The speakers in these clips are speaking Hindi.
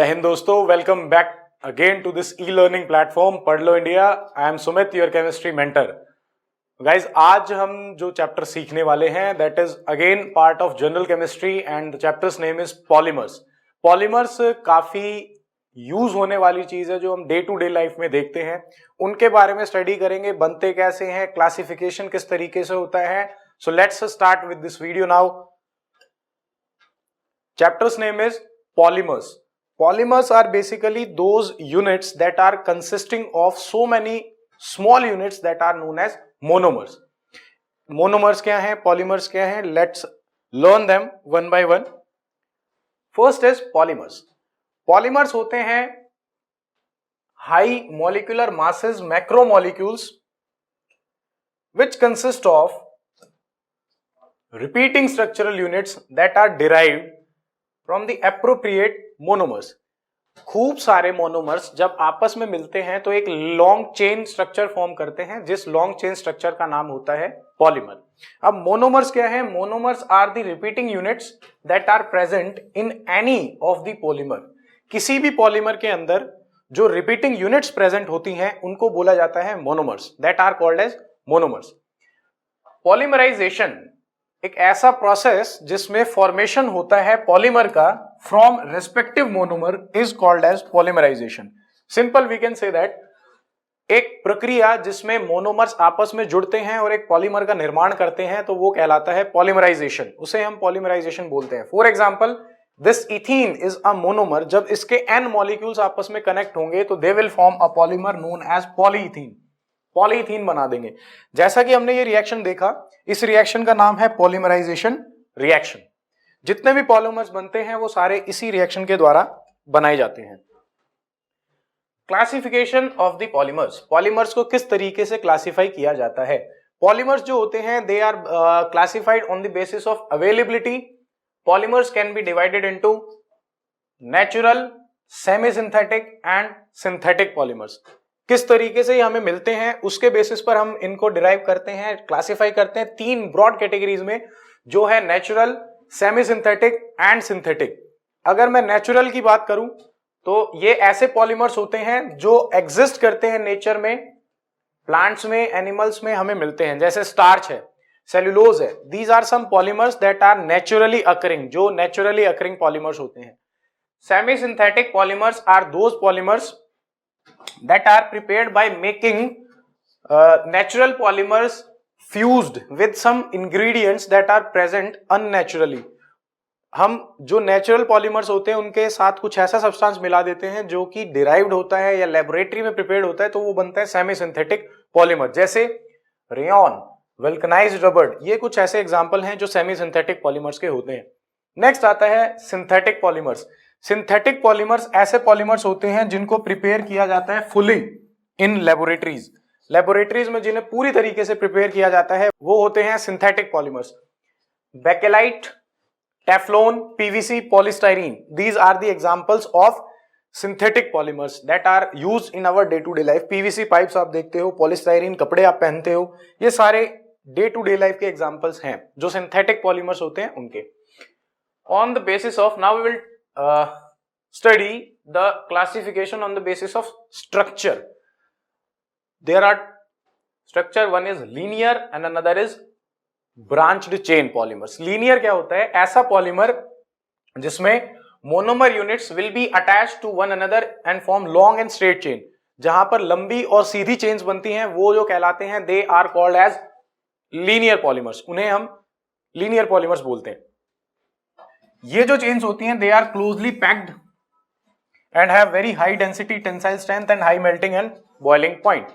जय हिंद दोस्तों, welcome back again to this e learning platform Padh Lo India. I am Sumit, your chemistry mentor. Guys, आज हम जो चैप्टर सीखने वाले हैं that is again part of general chemistry and the chapter's name is polymers. Polymers काफी यूज होने वाली चीज है जो हम डे टू डे लाइफ में देखते हैं, उनके बारे में स्टडी करेंगे। बनते कैसे हैं, क्लासिफिकेशन किस तरीके से होता है। So let's start with this video now. Chapters name is polymers. Polymers are basically those units that are consisting of so many small units that are known as monomers. Monomers क्या हैं, polymers क्या हैं? Let's learn them one by one. First is polymers. Polymers होते हैं high molecular masses macromolecules which consist of repeating structural units that are derived from the appropriate monomers. खूब सारे मोनोमर्स जब आपस में मिलते हैं तो एक लॉन्ग चेन स्ट्रक्चर फॉर्म करते हैं, जिस लॉन्ग चेन स्ट्रक्चर का नाम होता है पॉलीमर. अब मोनोमर्स क्या है? Monomers are the repeating units that are present in any of the polymer. किसी भी पॉलीमर के अंदर जो रिपीटिंग यूनिट्स प्रेजेंट होती हैं उनको बोला जाता है monomers, that are called as monomers. Polymerization एक ऐसा प्रोसेस जिसमें फॉर्मेशन होता है पॉलीमर का from respective monomer is called as polymerization. Simple we can say that एक प्रक्रिया जिसमें मोनोमर्स आपस में जुड़ते हैं और एक पॉलीमर का निर्माण करते हैं तो वो कहलाता है पॉलीमराइजेशन. उसे हम पॉलीमराइजेशन बोलते हैं. For example, this ethene is a monomer. जब इसके n मॉलिक्यूल्स आपस में कनेक्ट होंगे तो they will form a polymer known as polyethene. Polyethene बना देंगे. जैसा कि हमने ये रिएक्शन देखा, इस रिएक्शन का नाम है पॉलीमराइजेशन रिएक्शन. जितने भी पॉलीमर्स बनते हैं वो सारे इसी रिएक्शन के द्वारा बनाए जाते हैं. Classification of the polymers. Polymers को किस तरीके से क्लासिफाई किया जाता है? पॉलीमर्स जो होते हैं they are classified on the basis of availability. Polymers can be divided into natural, semi synthetic and synthetic polymers. किस तरीके से हमें मिलते हैं उसके बेसिस पर हम इनको डिराइव करते हैं, क्लासिफाई करते हैं तीन ब्रॉड कैटेगरीज में, जो है natural, semi synthetic and synthetic. अगर मैं नेचुरल की बात करूं तो ये ऐसे पॉलीमर्स होते हैं जो एग्जिस्ट करते हैं नेचर में, प्लांट्स में, एनिमल्स में हमें मिलते हैं. जैसे स्टार्च है, सेल्यूलोज है. These are some polymers that are naturally occurring, जो नेचुरली अकरिंग पॉलीमर्स होते हैं. Semi synthetic polymers are those polymers that are prepared by making natural polymers fused with some ingredients that are present unnaturally. हम जो नेचुरल पॉलीमर्स होते हैं उनके साथ कुछ ऐसा सब्सटेंस मिला देते हैं जो कि डिराइव्ड होता है या लेबोरेटरी में प्रिपेयर्ड होता है, तो वो बनता है सेमी सिंथेटिक पॉलीमर. जैसे रेयन, वल्कनाइज्ड रबर, ये कुछ ऐसे एग्जांपल हैं जो सेमी सिंथेटिक पॉलीमर्स के होते हैं. नेक्स्ट आता है सिंथेटिक पॉलीमर्स. सिंथेटिक पॉलीमर्स ऐसे पॉलीमर्स होते हैं जिनको प्रिपेयर किया जाता है फुली इन लेबोरेटरीज. लेबोरेटरीज में जिन्हें पूरी तरीके से प्रिपेयर किया जाता है वो होते हैं synthetic polymers. Bakelite, Teflon, PVC, polystyrene, these are the examples of synthetic polymers that are used in our day to day life. PVC pipes आप देखते हो, पॉलीस्टाइरीन कपड़े आप पहनते हो, ये सारे डे टू डे लाइफ के एग्जांपल्स हैं जो सिंथेटिक पॉलीमर्स होते हैं उनके. On the basis of, now we will study the classification on the basis of structure. There are structure, one is linear and another is branched chain polymers. Linear क्या होता है? ऐसा पॉलीमर जिसमें monomer units will be attached to one another and form long and straight chain. जहां पर लंबी और सीधी चेन्स बनती हैं वो जो कहलाते हैं they are called as linear polymers. उन्हें हम linear polymers बोलते हैं. ये जो चेन्स होती हैं they are closely packed and have very high density, tensile strength and high melting and boiling point.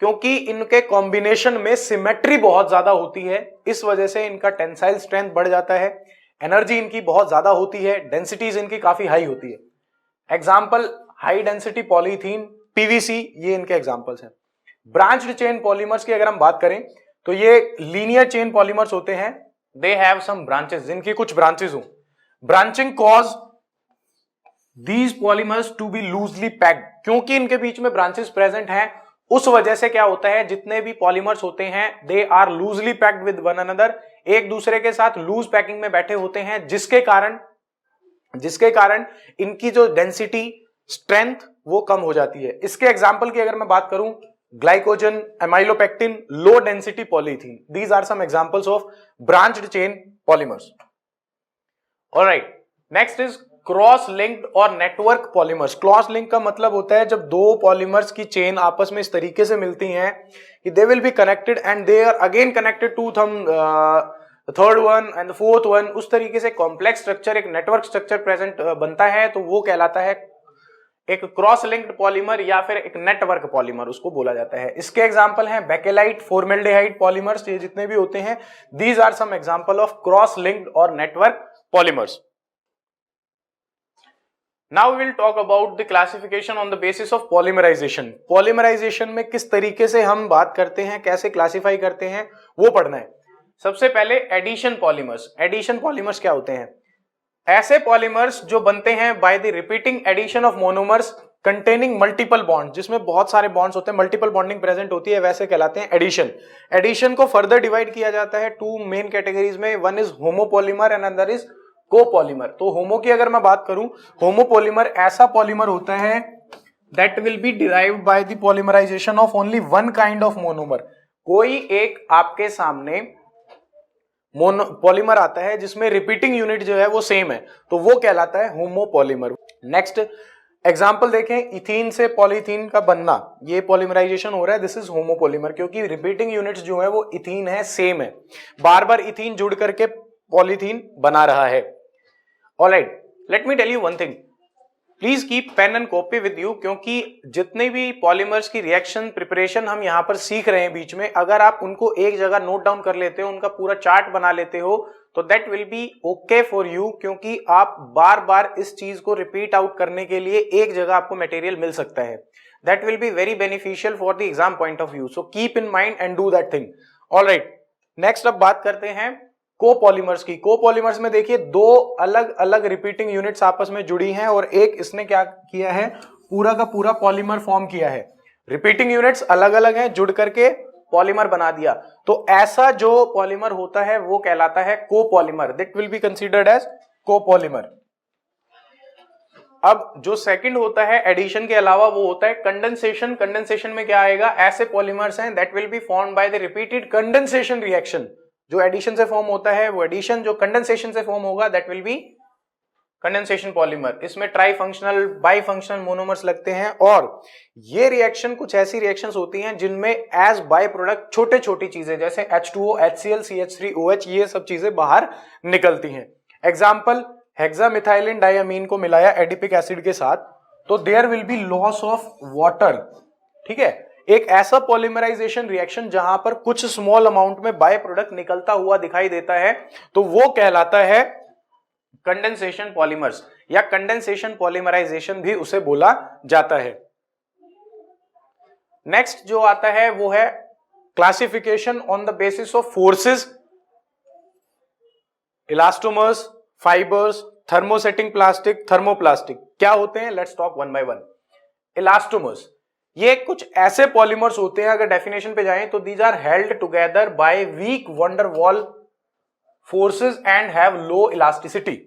क्योंकि इनके कॉम्बिनेशन में सिमेट्री बहुत ज्यादा होती है, इस वजह से इनका टेंसाइल स्ट्रेंथ बढ़ जाता है, एनर्जी इनकी बहुत ज्यादा होती है, डेंसिटीज इनकी काफी हाई होती है. Example, high density polythene, PVC, ये इनके एग्जाम्पल्स हैं. ब्रांच्ड चेन पॉलीमर्स की अगर हम बात करें तो ये लीनियर चेन पॉलीमर्स होते हैं. दे हैव सम ब्रांचेस, जिनकी कुछ ब्रांचेस हो. Branching cause these polymers to be loosely packed. क्योंकि इनके बीच में ब्रांचेस प्रेजेंट हैं, उस वजह से क्या होता है, जितने भी पॉलीमर्स होते हैं they are loosely packed with one another. एक दूसरे के साथ लूज पैकिंग में बैठे होते हैं, जिसके कारण जिसके कारण इनकी जो डेंसिटी स्ट्रेंथ वो कम हो जाती है। इसके एग्जाम्पल की अगर मैं बात करूं, glycogen, amylopectin, low density polythene, these are some examples of branched chain polymers. Alright, next is cross linked और नेटवर्क पॉलीमर्स। क्रॉस लिंक का मतलब होता है जब दो पॉलीमर्स की चेन आपस में इस तरीके से मिलती हैं कि they will be connected and they are again connected to third one and fourth one, उस तरीके से कॉम्प्लेक्स स्ट्रक्चर, एक नेटवर्क स्ट्रक्चर प्रेजेंट बनता है, तो वो कहलाता है एक क्रॉस लिंक्ड पॉलीमर या फिर एक नेटवर्क पॉलीमर उसको बोला जाता है। इसके एग्जांपल हैं बेकेलाइट, फॉर्मेल्डिहाइड पॉलीमर्स, ये जितने भी होते हैं, these are some example of cross linked और network polymers. Now we will talk about the classification on the basis of polymerization. Polymerization में किस तरीके से हम बात करते हैं, कैसे क्लासिफाई करते हैं, वो पढ़ना है। सबसे पहले एडिशन पॉलीमर्स। एडिशन पॉलीमर्स क्या होते हैं? ऐसे पॉलीमर्स जो बनते हैं by the repeating addition of monomers containing multiple bond, जिसमें बहुत सारे बॉन्ड्स होते हैं, मल्टीपल बॉन्डिंग प्रेजेंट होती है, वैसे कहलाते हैं एडिशन। एडिशन को फर्दर डिवाइड किया जाता है टू मेन कैटेगरीज में, one is homopolymer and another is copolymer. तो होमो की अगर मैं बात करूं, होमोपॉलीमर ऐसा पॉलीमर होता है that will be derived by the polymerization of only one kind of monomer. कोई एक आपके सामने पॉलीमर आता है जिसमें रिपीटिंग यूनिट जो है वो सेम है, तो वो कहलाता है होमोपॉलीमर। नेक्स्ट एग्जांपल देखें, इथीन से पॉलीथीन का बनना, ये पॉलीमराइजेशन हो रहा है, दिस इज होमोपॉलीमर, क्योंकि रिपीटिंग यूनिट्स जो है वो इथीन है, सेम है, बार बार इथीन जुड़ करके पॉलीथीन बना रहा है। Alright, let me tell you one thing. Please keep pen and copy with you, क्योंकि जितने भी पॉलीमर्स की रिएक्शन प्रिपरेशन हम यहाँ पर सीख रहे हैं बीच में, अगर आप उनको एक जगह नोट डाउन कर लेते हो, उनका पूरा चार्ट बना लेते हो, तो that will B okay for you, क्योंकि आप बार बार इस चीज को रिपीट आउट करने के लिए एक जगह आपको मटेरियल मिल सकता है। That will be very beneficial for the exam point of view, so keep in mind and do that thing. Alright, next अब बात करते हैं कोपॉलीमर्स की। कोपॉलीमर्स में देखिए दो अलग अलग रिपीटिंग यूनिट्स आपस में जुड़ी हैं और एक इसने क्या किया है, पूरा का पूरा पॉलीमर फॉर्म किया है। रिपीटिंग यूनिट्स अलग अलग हैं, जुड़ करके पॉलीमर बना दिया, तो ऐसा जो पॉलीमर होता है वो कहलाता है copolymer, that will be considered as copolymer. अब जो सेकंड होता है एडिशन के अलावा, वो होता है कंडेंसेशन। कंडेंसेशन में क्या आएगा, ऐसे पॉलीमर्स हैं that will be formed by the repeated condensation reaction. जो एडिशन से फॉर्म होता है वो एडिशन, जो कंडेंसेशन से फॉर्म होगा that will be condensation polymer. इसमें trifunctional, bifunctional monomers लगते हैं, और ये रिएक्शन कुछ ऐसी रिएक्शंस होती हैं जिनमें एज बाय प्रोडक्ट छोटे छोटी चीजें जैसे H2O, HCl, CH3OH, ये सब चीजें बाहर निकलती हैं। एग्जाम्पल, हेक्सामिथाइलिन डायमीन को मिलाया एडिपिक एसिड के साथ, तो there will be loss of water. ठीक है, एक ऐसा पॉलीमराइजेशन रिएक्शन जहां पर कुछ स्मॉल अमाउंट में बाय प्रोडक्ट निकलता हुआ दिखाई देता है, तो वो कहलाता है कंडेंसेशन पॉलीमर्स, या कंडेंसेशन पॉलीमराइजेशन भी उसे बोला जाता है। नेक्स्ट जो आता है वो है classification on the basis of forces, elastomers, fibres, thermosetting plastic, thermoplastic. क्या होते हैं, let's talk one by one. Elastomers, ये कुछ ऐसे पॉलीमर्स होते हैं, अगर डेफिनेशन पे जाएं तो these are held together by weak van der Waals forces and have low elasticity.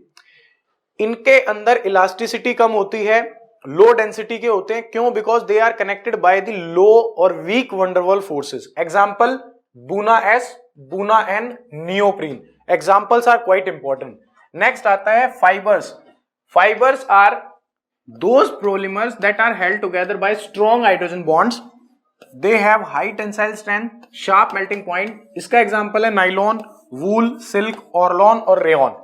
इनके अंदर इलास्टिसिटी कम होती है, लो डेंसिटी के होते हैं, क्यों, because they are connected by the low और weak van der Waals forces. Example, Buna S, Buna N, neoprene, examples are quite important. Next आता है fibres. Fibres are those polymers that are held together by strong hydrogen bonds, they have high tensile strength, sharp melting point। इसका एग्जांपल है नाइलॉन, वूल, सिल्क, ऑर्लॉन और रेयॉन।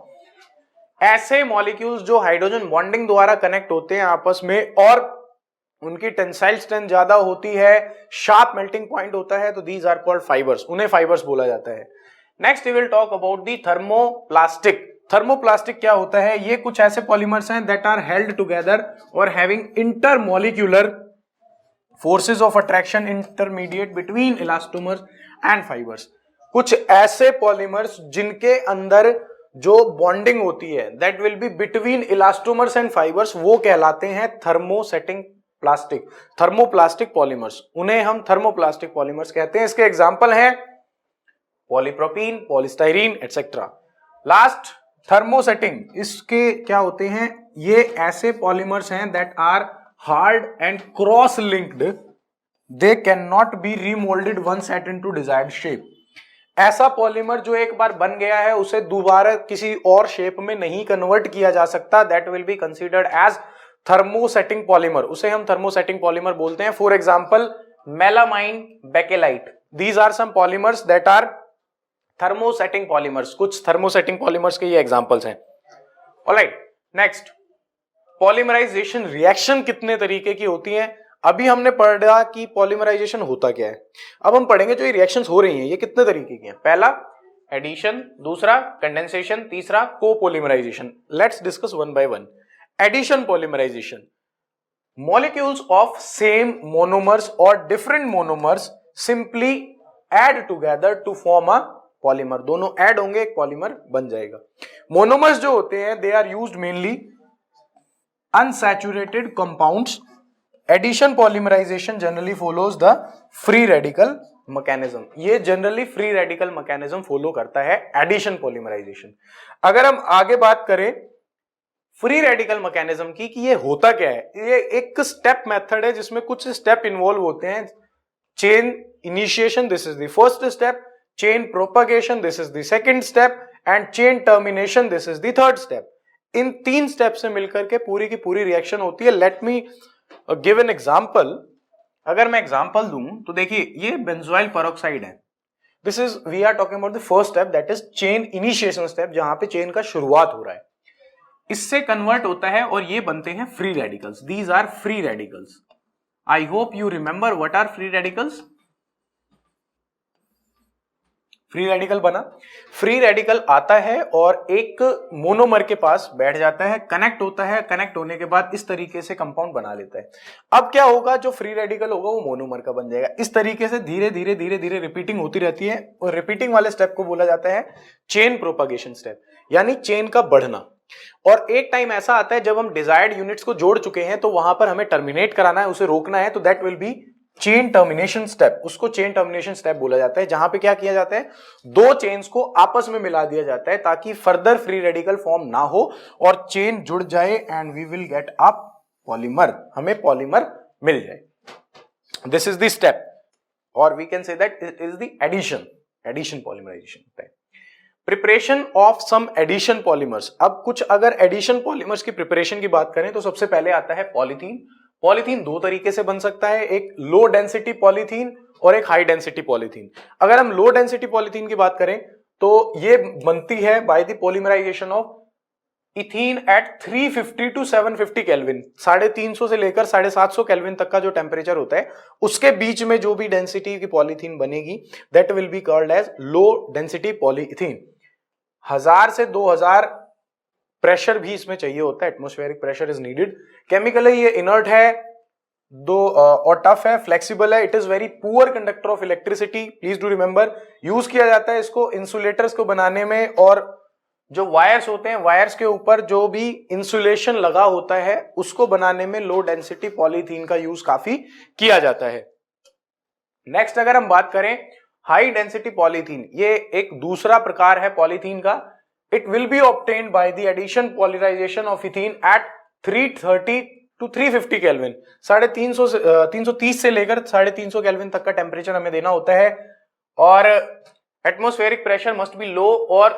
ऐसे मॉलिक्यूल्स जो हाइड्रोजन बॉन्डिंग द्वारा कनेक्ट होते हैं आपस में और उनकी टेंसाइल स्ट्रेंथ ज्यादा होती है, शार्प मेल्टिंग पॉइंट होता है, तो दीज आर कॉल्ड फाइबर्स, उन्हें फाइबर्स बोला जाता है। Next we will talk about the thermoplastic. Thermoplastic क्या होता है, ये कुछ ऐसे पॉलीमर्स हैं दैट आर हेल्ड टुगेदर और having intermolecular forces of attraction intermediate between elastomers and fibres. कुछ ऐसे पॉलीमर्स जिनके अंदर जो बॉन्डिंग होती है that will be between elastomers and fibres, वो कहलाते हैं थर्मोसेटिंग प्लास्टिक, थर्मोप्लास्टिक पॉलीमर्स, उन्हें हम थर्मोप्लास्टिक पॉलीमर्स कहते हैं। इसके एग्जांपल हैं polypropene, polystyrene etcetera. Last thermosetting इसके क्या होते हैं, ये ऐसे पॉलीमर्स हैं that are hard and cross linked, they can not be remoulded one set into desired shape. ऐसा पॉलीमर जो एक बार बन गया है उसे दोबारा किसी और शेप में नहीं कन्वर्ट किया जा सकता, that will be considered as thermosetting polymer, उसे हम थर्मोसेटिंग पॉलीमर बोलते हैं। For example melamine, bakelite, these are some polymers that are thermosetting polymers. कुछ थर्मोसेटिंग पॉलीमर्स के ये एग्जांपल्स हैं। ऑलराइट, नेक्स्ट, पॉलीमराइजेशन रिएक्शन कितने तरीके की होती हैं। अभी हमने पढ़ा कि पॉलीमराइजेशन होता क्या है, अब हम पढ़ेंगे जो ये रिएक्शंस हो रही हैं ये कितने तरीके की हैं। पहला एडिशन, दूसरा कंडेंसेशन, तीसरा copolymerisation. Let's discuss one by one. Addition polymerisation, molecules of same monomers और different monomers simply add together to form a polymer, दोनों ऐड होंगे एक पॉलीमर बन जाएगा। मोनोमर्स जो होते हैं they are used mainly unsaturated compounds. Addition polymerisation generally follows the free radical mechanism, ये generally free radical mechanism follow करता है एडिशन पॉलीमराइजेशन। अगर हम आगे बात करें फ्री रेडिकल मैकेनिज्म की कि ये होता क्या है, ये एक स्टेप मेथड है जिसमें कुछ स्टेप इन्वॉल्व होते हैं। Chain initiation, this is the first step, chain propagation, this is the second step, and chain termination, this is the third step. इन तीन स्टेप से मिलकर के पूरी की पूरी रिएक्शन होती है। Let me give an example. अगर मैं एग्जांपल दूं तो देखिए ये बेंजोइल पेरोक्साइड है, this is we are talking about the first step that is chain initiation step, जहां पे चेन का शुरुआत हो रहा है, इससे कन्वर्ट होता है और ये बनते हैं free radicals. These are free radicals. I hope you remember what are free radicals. Free radical बना, फ्री रेडिकल आता है और एक मोनोमर के पास बैठ जाता है, कनेक्ट होता है, कनेक्ट होने के बाद इस तरीके से कंपाउंड बना लेता है। अब क्या होगा, जो फ्री रेडिकल होगा वो मोनोमर का बन जाएगा। इस तरीके से धीरे धीरे धीरे धीरे रिपीटिंग होती रहती है और रिपीटिंग वाले स्टेप को बोला जाता है चेन प्रोपगेशन स्टेप, यानी चेन का बढ़ना। और एक टाइम ऐसा आता है जब हम डिजायर्ड यूनिट्स को जोड़ चुके हैं तो वहां पर हमें टर्मिनेट कराना है, उसे रोकना है, तो that will B chain termination step. उसको चेन टर्मिनेशन स्टेप बोला जाता है, जहां पे क्या किया जाता है, दो चेन्स को आपस में मिला दिया जाता है ताकि फर्दर फ्री रेडिकल फॉर्म ना हो और चेन जुड़ जाए and we will get a polymer, हमें पॉलीमर मिल जाए। दिस इज द स्टेप, और we can say that it is the addition polymerization. Preparation of some addition polymers. अब कुछ अगर एडिशन पॉलीमर्स की प्रिपरेशन की बात करें तो सबसे पहले आता है पॉलीथीन। पॉलीथीन दो तरीके से बन सकता है, एक लो डेंसिटी पॉलीथीन और एक हाई डेंसिटी पॉलीथीन। अगर हम लो डेंसिटी पॉलीथीन की बात करें तो ये बनती है by the polymerization of ethene at 350 to 750 kelvin. 350 से लेकर 750 केल्विन तक का जो टेम्परेचर होता है उसके बीच में जो भी डेंसिटी की पॉलीथीन बनेगी that will be called as low density polythene. 1000 से 2000 प्रेशर भी इसमें चाहिए होता है, atmospheric pressure is needed. Chemically ये इनर्ट है और टफ है, फ्लेक्सिबल है, it is very poor conductor of electricity, please do remember. Use किया जाता है इसको इंसुलेटर्स को बनाने में, और जो वायर्स होते हैं वायर्स के ऊपर जो भी इंसुलेशन लगा होता है उसको बनाने में लो डेंसिटी पॉलीथीन का यूज काफी किया जाता है। नेक्स्ट अगर हम बात करें हाई डेंसिटी पॉलीथीन, ये एक दूसरा प्रकार है पॉलीथीन का। It will be obtained by the addition polymerisation of ethene at 330 to 350 kelvin. 330 से लेकर 350 केल्विन तक का टेम्परेचर हमें देना होता है, और atmospheric pressure must be low और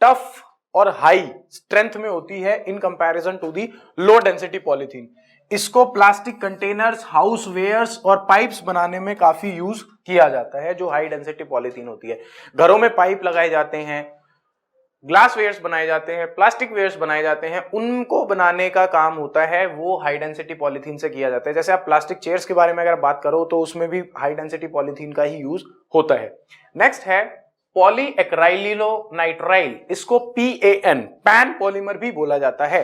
टफ और हाई स्ट्रेंथ में होती है in comparison to the low density polythene. इसको प्लास्टिक कंटेनर्स, हाउस वेयर्स और पाइप्स बनाने में काफी यूज किया जाता है, जो हाई डेंसिटी पॉलीथीन होती है। घरों में पाइप लगाए जाते हैं, ग्लास वेयर्स बनाए जाते हैं, प्लास्टिक वेयर्स बनाए जाते हैं, उनको बनाने का काम होता है वो हाई डेंसिटी पॉलीथीन से किया जाता है। जैसे आप प्लास्टिक चेयर्स के बारे में अगर बात करो तो उसमें भी हाई डेंसिटी पॉलीथीन का ही यूज होता है। नेक्स्ट है पॉलीएक्राइलिलोनाइट्राइल, इसको PAN पैन पॉलीमर भी बोला जाता है।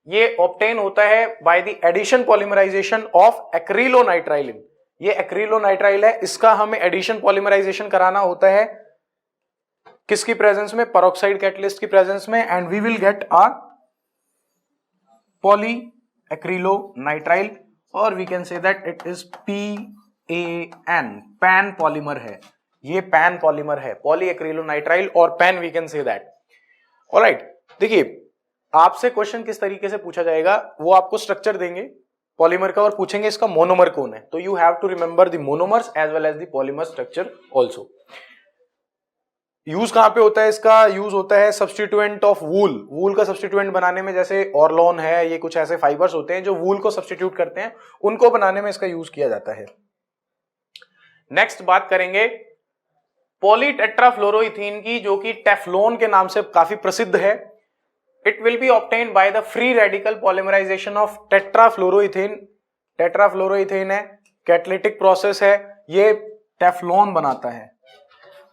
ये ऑब्टेन होता है by the addition polymerisation of acrylonitrile. ये एक्रिलोनाइट्राइल है, इसका हमें एडिशन पॉलीमराइजेशन कराना होता है किसकी प्रेजेंस में, पेरोक्साइड कैटलिस्ट की प्रेजेंस में, and we will get a polyacrylonitrile, और we can say that it is PAN PAN polymer है, ये पैन पॉलीमर है, पॉलीएक्रिलोनाइट्राइल और PAN, we can say that. Alright, देखिए आपसे क्वेश्चन किस तरीके से पूछा जाएगा, वो आपको स्ट्रक्चर देंगे पॉलीमर का और पूछेंगे इसका मोनोमर कौन है, तो you have to remember the monomers as well as the polymer structure also. Use कहां पे होता है इसका, यूज होता है सब्स्टिट्यूएंट ऑफ वूल, वूल का सब्स्टिट्यूएंट बनाने में, जैसे ऑर्लोन है, ये कुछ ऐसे फाइबर्स होते हैं जो वूल को सब्स्टिट्यूट करते हैं, उनको बनाने में इसका यूज किया जाता है। नेक्स्ट बात करेंगे पॉलीटेट्राफ्लोरोइथीन की, जो कि टेफ्लॉन के नाम से काफी प्रसिद्ध है। It will be obtained by the free radical polymerisation of tetrafluoroethene. Tetrafluoroethene है, कैटालिटिक प्रोसेस है, ये टेफ्लॉन बनाता है,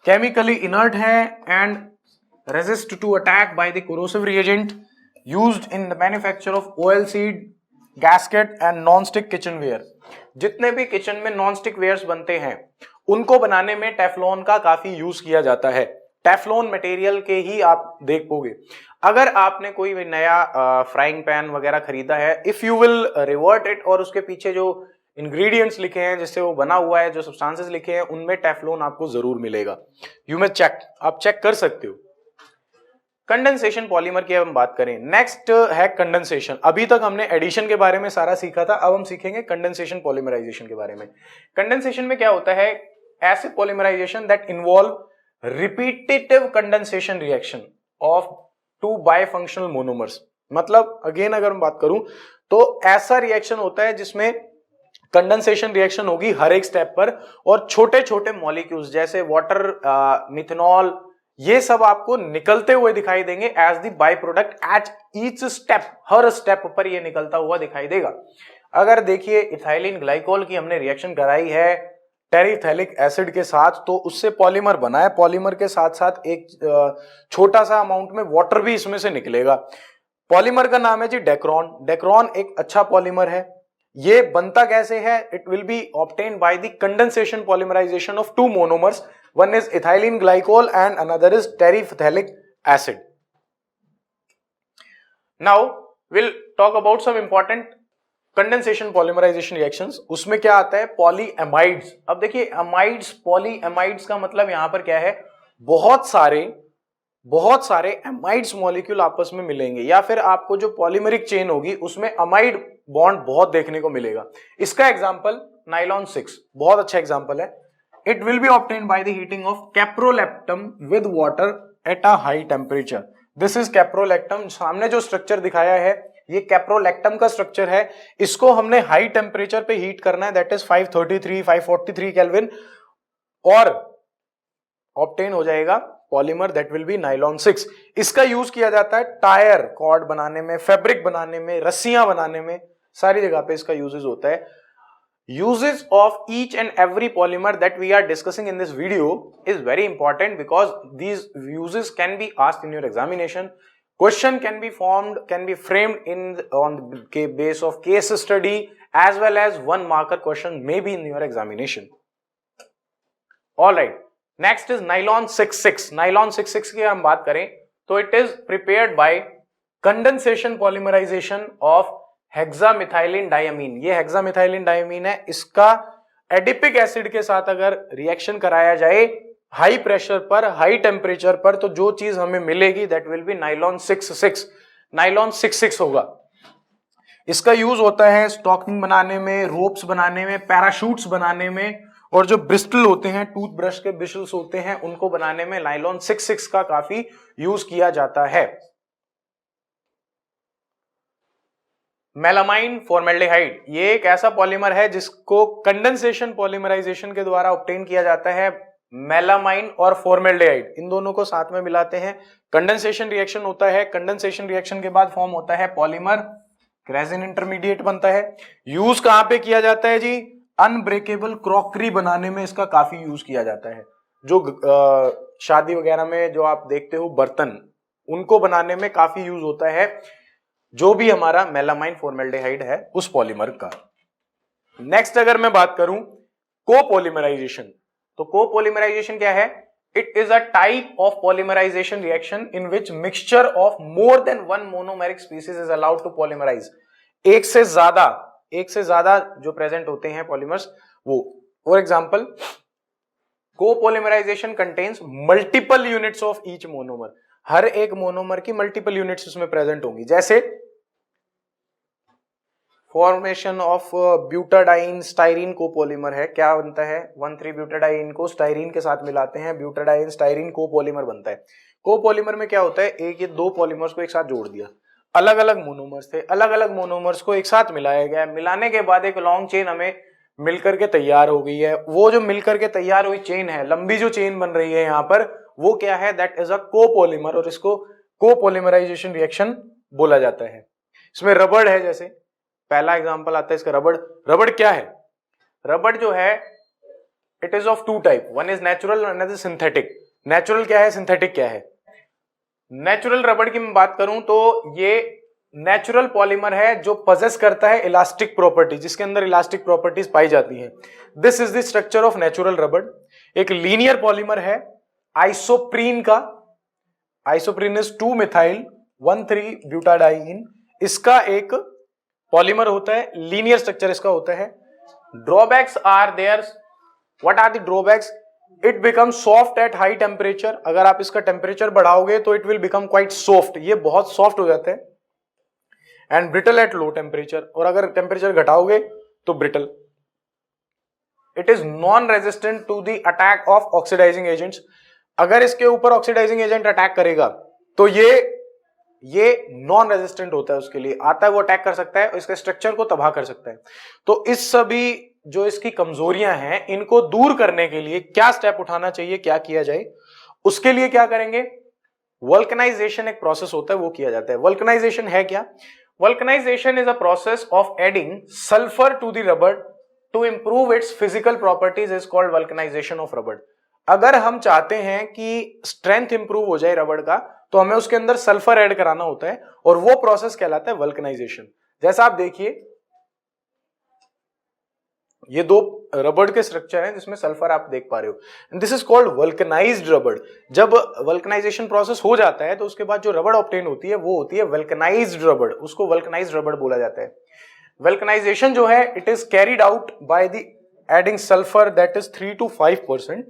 केमिकली इनर्ट है and resist to attack by the corrosive reagent used in the manufacture of oil seed, gasket and non stick kitchen ware. जितने भी किचन में नॉन स्टिक वेयर्स बनते हैं उनको बनाने में टेफ्लॉन का काफी यूज किया जाता है। टेफ्लॉन मटेरियल के ही आप देख पोगे। अगर आपने कोई नया फ्राइंग पैन वगैरह खरीदा है, if you will revert it और उसके पीछे जो इंग्रेडिएंट्स लिखे हैं जिससे वो बना हुआ है, जो सब्सटेंसेस लिखे हैं, उनमें टेफ्लॉन आपको जरूर मिलेगा। यू मे चेक, आप चेक कर सकते हो। कंडेंसेशन पॉलीमर की हम बात करें, नेक्स्ट है कंडेंसेशन। अभी तक हमने एडिशन के बारे में सारा सीखा था, अब हम सीखेंगे कंडेंसेशन पॉलीमराइजेशन के बारे में। कंडेंसेशन में क्या होता है, ऐसे polymerisation that involve repetitive condensation reaction of two bifunctional monomers. मतलब अगेन अगर मैं बात करूं तो ऐसा रिएक्शन होता है जिसमें कंडेंसेशन रिएक्शन होगी हर एक स्टेप पर, और छोटे छोटे मॉलिक्यूल्स जैसे वाटर, मिथेनॉल, ये सब आपको निकलते हुए दिखाई देंगे as the by product at each step. हर स्टेप पर ये निकलता हुआ दिखाई देगा। अगर देखिए इथाइलिन ग्लाइकोल की हमने रिएक्शन कराई है टेरिथैलिक एसिड के साथ, तो उससे पॉलीमर बना है, पॉलीमर के साथ साथ एक छोटा सा अमाउंट में वाटर भी इसमें से निकलेगा। पॉलीमर का नाम है जी डेक्रोन। डेक्रोन एक अच्छा पॉलीमर है। ये बनता कैसे है, it will be obtained by the condensation polymerization of two monomers, one is ethylene glycol and another is terephthalic acid. Now we'll talk about some important condensation polymerization reactions. उसमें क्या आता है, पॉलीएमाइड्स। अब देखिए अमाइड्स, पॉलीएमाइड्स का मतलब यहां पर क्या है, बहुत सारे एमाइड्स मॉलिक्यूल आपस में मिलेंगे, या फिर आपको जो पॉलीमेरिक चेन होगी उसमें अमाइड बॉन्ड बहुत देखने को मिलेगा। इसका एग्जांपल नाइलॉन 6 बहुत अच्छा एग्जांपल है। It will be obtained by the heating of caprolactam with water at a high temperature. This is caprolactam. सामने जो स्ट्रक्चर दिखाया है ये कैप्रोलैक्टम का स्ट्रक्चर है। इसको हमने हाई टेम्परेचर पे हीट करना है, दैट इज 533 543 केल्विन, और ऑब्टेन हो जाएगा polymer that will B nylon 6। इसका यूज किया जाता है टायर कॉर्ड बनाने में, फैब्रिक बनाने में, रस्सियां बनाने में, सारी जगह पे इसका यूजेस होता है। Uses of each and every polymer that we are discussing in this video is very important because these uses can be asked in your examination. Question can be framed on the base of case study as well as one marker question may be in your examination. All right. Next is nylon 66. Nylon 66 की हम बात करें तो it is prepared by condensation polymerization of hexamethylene diamine. ये हेक्सामिथाइलिन डायमीन है, इसका एडिपिक एसिड के साथ अगर रिएक्शन कराया जाए हाई प्रेशर पर, हाई टेम्परेचर पर, तो जो चीज हमें मिलेगी that will B nylon 66। Nylon 66 होगा। इसका यूज होता है स्टॉकिंग बनाने में, रोप्स बनाने में, पैराशूट्स बनाने में, और जो ब्रिस्टल होते हैं, टूथब्रश के ब्रिस्टल्स होते हैं, उनको बनाने में नाइलॉन 66 का काफी यूज किया जाता है। मेलामाइन फॉर्मेल्डिहाइड, ये एक ऐसा पॉलीमर है जिसको कंडेंसेशन पॉलीमराइजेशन के द्वारा ऑब्टेन किया जाता है। मेलामाइन और फॉर्मेल्डिहाइड इन दोनों को साथ में मिलाते हैं, कंडेंसेशन रिएक्शन होता है। कंडेंसेशन रिएक्शन के बाद फॉर्म होता है पॉलीमर, रेजिन इंटरमीडिएट बनता है। यूज कहां पे किया जाता है जी, अनब्रेकेबल क्रॉकरी बनाने में इसका काफी यूज किया जाता है। जो शादी वगैरह में जो आप देखते हो बर्तन, उनको बनाने में काफी यूज होता है जो भी हमारा मेलामाइन फॉर्मेल्डिहाइड है उस पॉलीमर का। नेक्स्ट अगर मैं बात करूं कोपॉलीमराइजेशन, तो कोपॉलीमराइजेशन क्या है, it is a type of polymerisation reaction in which mixture of more than one monomeric species is allowed to polymerise. एक से ज्यादा जो प्रेजेंट होते हैं पॉलीमर्स वो। For example copolymerisation contains multiple units of each monomer. हर एक मोनोमर की मल्टीपल यूनिट्स उसमें प्रेजेंट होंगी। जैसे formation of butadiene styrene copolymer है, क्या बनता है, 1,3 ब्यूटाडाइन को स्टाइरीन के साथ मिलाते हैं, ब्यूटाडाइन स्टाइरीन कोपॉलीमर बनता है। कोपॉलीमर में क्या होता है, एक ये दो पॉलीमर्स को एक साथ जोड़ दिया, अलग अलग मोनोमर्स थे, अलग अलग मोनोमर्स को एक साथ मिलाया गया, मिलाने के बाद एक लॉन्ग चेन हमें मिलकर के तैयार हो गई है। वो जो मिलकर के तैयार हुई चेन है, लंबी जो चेन बन रही है यहाँ पर, वो क्या है, दैट इज अ कोपॉलीमर, और इसको कोपॉलीमराइजेशन रिएक्शन बोला जाता है। इसमें रबड़ है, जैसे पहला एग्जांपल आता है इसका रबड़। रबड़ क्या है, रबड़ जो है it is of two type, one is natural one is synthetic. Natural क्या है, सिंथेटिक क्या है। नेचुरल रबड़ की मैं बात करूं तो ये नेचुरल पॉलीमर है जो पजेस करता है इलास्टिक प्रॉपर्टी, जिसके अंदर इलास्टिक प्रॉपर्टीज पाई जाती हैं। This is the structure of natural रबड़। एक लीनियर पॉलीमर है आइसोप्रीन का, आइसोप्रीन इज 2-मिथाइल 1,3 ब्यूटाडाइन, इसका एक पॉलीमर होता है, लीनियर स्ट्रक्चर इसका होता है। Drawbacks are there, what are the drawbacks, it become soft at high temperature, अगर आप इसका टेम्परेचर बढ़ाओगे तो it will become quite soft, ये बहुत सॉफ्ट हो जाता है। And brittle at low temperature, और अगर टेम्परेचर घटाओगे तो brittle. It is non resistant to the attack of oxidizing agents, अगर इसके ऊपर ऑक्सीडाइजिंग एजेंट अटैक करेगा तो ये नॉन रेजिस्टेंट होता है, उसके लिए आता है, वो अटैक कर सकता है और इसके स्ट्रक्चर को तबाह कर सकता है। तो इस सभी जो इसकी कमजोरियां हैं, इनको दूर करने के लिए क्या स्टेप उठाना चाहिए, क्या किया जाए, उसके लिए क्या करेंगे, वल्कनाइजेशन एक प्रोसेस होता है, वो किया जाता है। वल्कनाइजेशन है क्या, vulcanization is a process of adding sulphur to the rubber to improve its physical properties, is called vulcanization of rubber. अगर हम चाहते हैं कि स्ट्रेंथ इंप्रूव हो जाए रबड़ का, तो हमें उसके अंदर सल्फर ऐड कराना होता है, और वो प्रोसेस कहलाता है वल्कनाइजेशन। जैसा आप देखिए, ये दो रबड़ के स्ट्रक्चर हैं जिसमें सल्फर आप देख पा रहे हो, दिस इज कॉल्ड वल्कनाइज्ड रबड़। जब वल्कनाइजेशन प्रोसेस हो जाता है तो उसके बाद जो रबड़ ऑब्टेन होती है वो होती है वल्कनाइज्ड रबड़, उसको वल्कनाइज्ड रबड़ बोला जाता है। वल्कनाइजेशन जो है it is carried out by the adding sulphur that is 3 to 5%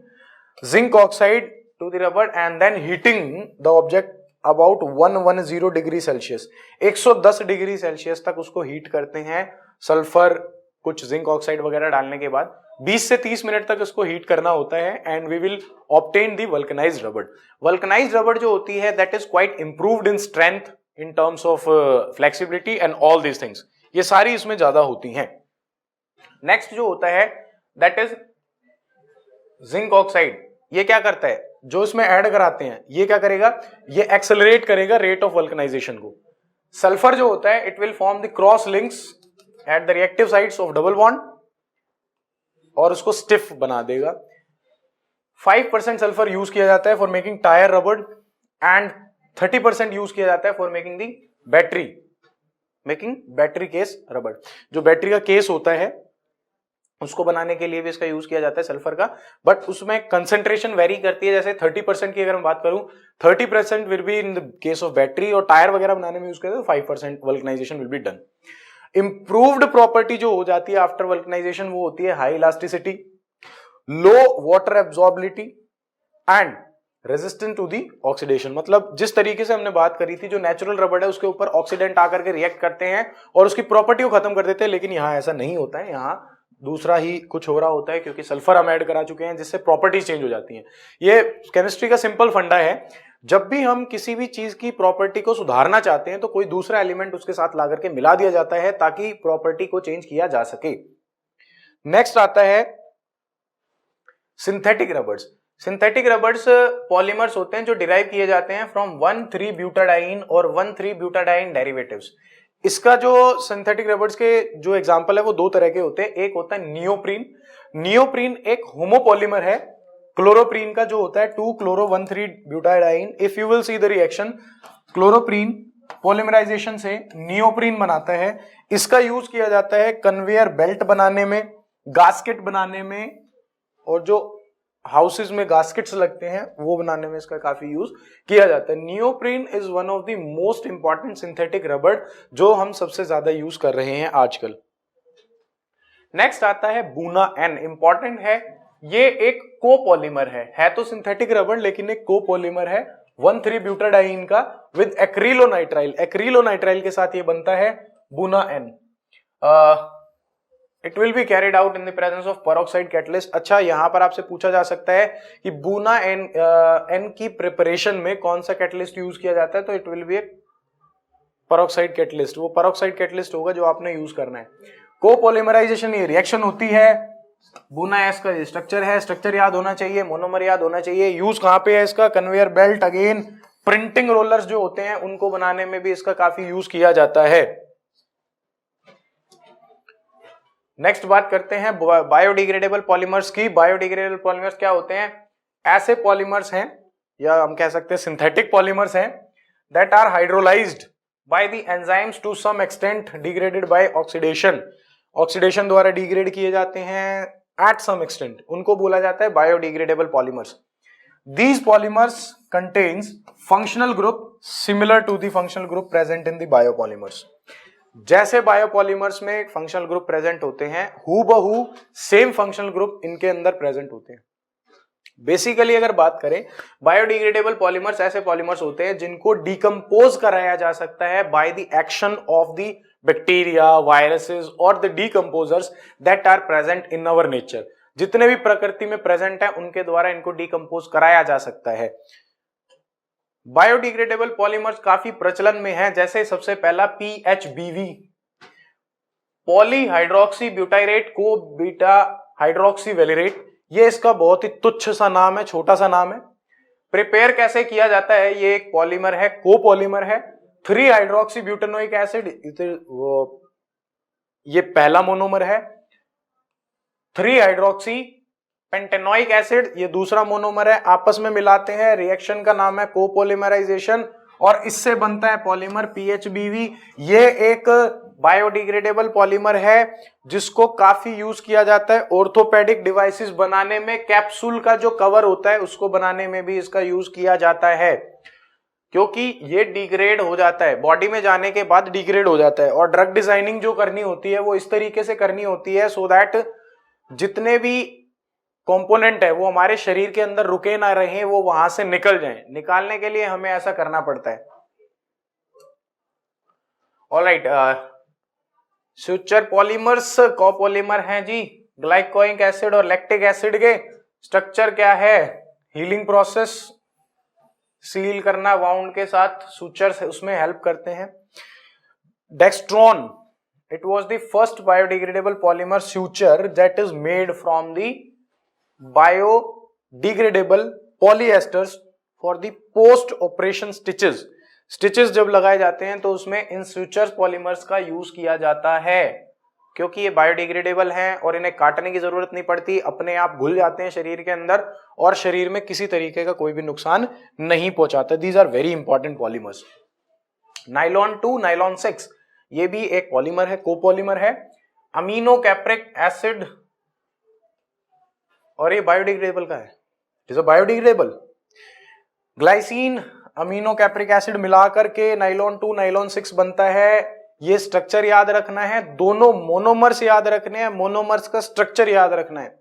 zinc oxide to the rubber and then heating the object about 110 degree Celsius, 110 degree Celsius तक उसको हीट करते हैं। सल्फर कुछ जिंक ऑक्साइड वगैरह डालने के बाद 20 से 30 मिनट तक इसको हीट करना होता है, and we will obtain the vulcanized रबड़। वल्कनाइज्ड रबड़ जो होती है that is quite improved in strength, in terms of flexibility and all these things, ये सारी इसमें ज्यादा होती हैं। नेक्स्ट जो होता है दैट इज जिंक ऑक्साइड। ये क्या करता है, जो इसमें ऐड कराते हैं, ये क्या करेगा, ये एक्सेलरेट करेगा रेट ऑफ वल्कनाइजेशन को। सल्फर जो होता है it will form the cross links at the reactive sides of double bond और उसको स्टिफ बना देगा। 5% सल्फर यूज किया जाता है फॉर मेकिंग टायर रबड़ एंड 30% यूज किया जाता है for making the battery case रबड़। जो बैटरी का केस होता है उसको बनाने के लिए भी इसका यूज किया जाता है सल्फर का, बट उसमें कंसेंट्रेशन वेरी करती है। जैसे 30% की अगर मैं बात करूं, 30% will be in the case of battery, और टायर वगैरह बनाने में यूज करते हैं तो 5% vulcanisation will be done. Improved property जो हो जाती है आफ्टर वल्कनाइजेशन वो होती है high elasticity, low water absorbability and resistant to the oxidation. मतलब जिस तरीके से हमने बात करी थी, जो नेचुरल रबड़ है उसके ऊपर ऑक्सीडेंट आकर के रिएक्ट करते हैं और उसकी प्रॉपर्टी को खत्म कर देते हैं, लेकिन यहाँ ऐसा नहीं होता है, यहाँ दूसरा ही कुछ हो रहा होता है, क्योंकि सल्फर हम ऐड करा चुके हैं जिससे प्रॉपर्टीज चेंज हो जाती हैं। ये केमिस्ट्री का सिंपल फंडा है, जब भी हम किसी भी चीज की प्रॉपर्टी को सुधारना चाहते हैं तो कोई दूसरा एलिमेंट उसके साथ ला करके मिला दिया जाता है ताकि प्रॉपर्टी को चेंज किया जा सके। नेक्स्ट आता है synthetic rubbers. Synthetic rubbers polymers होते हैं जो डिराइव किए जाते हैं फ्रॉम 1,3 ब्यूटाडाइन और 1,3 ब्यूटाडाइन डेरिवेटिव्स। इसका जो सिंथेटिक रबर्स के जो एग्जांपल है वो दो तरह के होते हैं। एक होता है नियोप्रीन। नियोप्रीन एक होमोपॉलीमर है क्लोरोप्रीन का, जो होता है 2-chloro-1,3 butadiene. If you will see the reaction, chloroprene polymerization से नियोप्रीन बनाता है। इसका यूज किया जाता है कन्वेयर बेल्ट बनाने में, गास्केट बनाने में, और जो हाउसेज में गास्केट्स लगते हैं वो बनाने में इसका काफी यूज किया जाता है। Neoprene is one of the most important synthetic रबड़ जो हम सबसे ज्यादा यूज कर रहे हैं आजकल। नेक्स्ट आता है बूना एन। इंपॉर्टेंट है, ये एक कोपॉलीमर है तो सिंथेटिक रबड़ लेकिन एक कोपॉलीमर है 1,3-ब्यूटाडाइन का विद एक्रिलोनाइट्राइल, एक्रिलोनाइट्राइल के साथ ये बनता है Buna N. It will be carried out in the presence of peroxide catalyst. अच्छा, यहां पर आपसे पूछा जा सकता है कि बुना एन की प्रिपरेशन में कौन सा कैटलिस्ट यूज किया जाता है, तो it will B A peroxide catalyst. वो पेरोक्साइड कैटलिस्ट होगा जो आपने यूज करना है। कोपोलिमराइजेशन ये रिएक्शन होती है। बुना एस का ये स्ट्रक्चर है, स्ट्रक्चर याद होना चाहिए, मोनोमर याद होना चाहिए। यूज कहां पे है इसका? Conveyor belt, again printing rollers जो होते हैं उनको बनाने में भी इसका काफी यूज किया जाता है। नेक्स्ट बात करते हैं बायोडिग्रेडेबल पॉलीमर्स की। बायोडिग्रेडेबल पॉलीमर्स क्या होते हैं? ऐसे पॉलीमर्स हैं, या हम कह सकते हैं सिंथेटिक पॉलीमर्स हैं, that are hydrolyzed by the enzymes to some extent, degraded by oxidation. Oxidation द्वारा डिग्रेड किए जाते हैं एट सम एक्सटेंट, उनको बोला जाता है biodegradable polymers. These polymers contains functional group similar to the functional group present in the biopolymers. जैसे बायोपॉलीमर्स में फंक्शनल ग्रुप प्रेजेंट होते हैं, हूबहू सेम फंक्शनल ग्रुप इनके अंदर प्रेजेंट होते हैं। बेसिकली अगर बात करें, बायोडिग्रेडेबल पॉलीमर्स ऐसे पॉलीमर्स होते हैं जिनको डिकम्पोज कराया जा सकता है by the action of the bacteria, viruses और the decomposers that are present in our nature. जितने भी प्रकृति में प्रेजेंट है उनके द्वारा इनको डिकम्पोज कराया जा सकता है। बायोडिग्रेडेबल पॉलीमर्स काफी प्रचलन में है, जैसे सबसे पहला PHBV, पॉलीहाइड्रोक्सी ब्यूटाइरेट को बीटा हाइड्रोक्सी वेलिरेट। ये इसका बहुत ही तुच्छ सा नाम है, छोटा सा नाम है। प्रिपेयर कैसे किया जाता है? ये एक पॉलीमर है, कोपॉलीमर है। 3 हाइड्रोक्सी ब्यूटेनोइक एसिड, ये पहला मोनोमर है। 3 हाइड्रोक्सी पेंटेनोइक एसिड, ये दूसरा मोनोमर है। आपस में मिलाते हैं, रिएक्शन का नाम है कोपोलिमराइजेशन, और इससे बनता है पॉलीमर PHBV। ये एक बायोडिग्रेडेबल पॉलीमर है जिसको काफी यूज किया जाता है ऑर्थोपेडिक डिवाइसेस बनाने में। कैप्सूल का जो कवर होता है उसको बनाने में भी इसका यूज किया जाता है, क्योंकि ये डिग्रेड हो जाता है, बॉडी में जाने के बाद डिग्रेड हो जाता है। और ड्रग डिजाइनिंग जो करनी होती है वो इस तरीके से करनी होती है सो दैट जितने भी कंपोनेंट है वो हमारे शरीर के अंदर रुके ना रहें, वो वहां से निकल जाएं। निकालने के लिए हमें ऐसा करना पड़ता है। ऑलराइट, सुचर पॉलीमर्स कोपॉलीमर हैं जी। ग्लाइकोइक एसिड और लैक्टिक एसिड के स्ट्रक्चर क्या है? हीलिंग प्रोसेस, सील करना वाउंड के साथ, सुचर उसमें हेल्प करते हैं। Dextran, it was the first biodegradable polymer suture that is made from the biodegradable polyesters for the post operation stitches। Stitches जब लगाए जाते हैं तो उसमें इन सुचर पॉलीमर्स का यूज किया जाता है, क्योंकि ये बायोडिग्रेडेबल हैं और इन्हें काटने की जरूरत नहीं पड़ती, अपने आप घुल जाते हैं शरीर के अंदर और शरीर में किसी तरीके का कोई भी नुकसान नहीं पहुंचाता। These are very important polymers. Nylon 2, nylon 6, ये भी एक पॉलीमर है, कोपॉलीमर है। अमीनो कैप्रिक एसिड, और ये बायोडिग्रेडेबल का है, it is a biodegradable. Glycine, amino कैप्रिक acid मिलाकर के नाइलॉन 2, नाइलॉन 6 बनता है। ये स्ट्रक्चर याद रखना है, दोनों मोनोमर्स याद रखने हैं, मोनोमर्स का स्ट्रक्चर याद रखना है,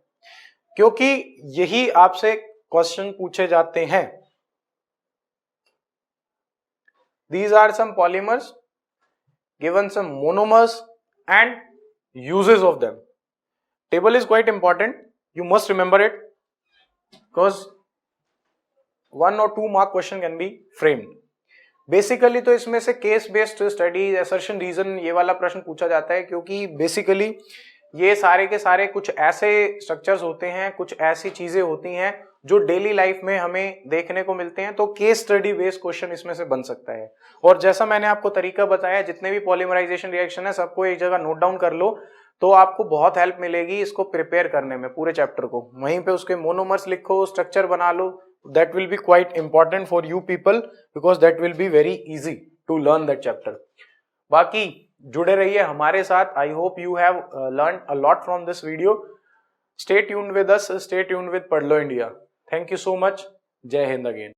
क्योंकि यही आपसे क्वेश्चन पूछे जाते हैं। These are some polymers, given some monomers and uses of them. Table is quite important. You must remember it because 1 or 2 mark question can be framed. Basically तो इसमें से case based study, assertion, reason, ये वाला प्रश्न पूछा जाता है, क्योंकि बेसिकली ये सारे के सारे कुछ ऐसे स्ट्रक्चर्स होते हैं, कुछ ऐसी चीजें होती हैं जो डेली लाइफ में हमें देखने को मिलते हैं, तो केस स्टडी बेस्ड क्वेश्चन इसमें से बन सकता है। और जैसा मैंने आपको तरीका बताया, जितने भी पॉलीमराइजेशन रिएक्शन है सबको एक जगह नोट डाउन कर लो, तो आपको बहुत हेल्प मिलेगी इसको प्रिपेयर करने में, पूरे चैप्टर को। वहीं पे उसके मोनोमर्स लिखो, स्ट्रक्चर बना लो, that will be quite important for you people because that will be very easy to learn that chapter. बाकी जुड़े रहिए हमारे साथ। I hope you have learned a lot from this video. Stay tuned with us, stay tuned with Padlo India. Thank you so much. Jai Hind again.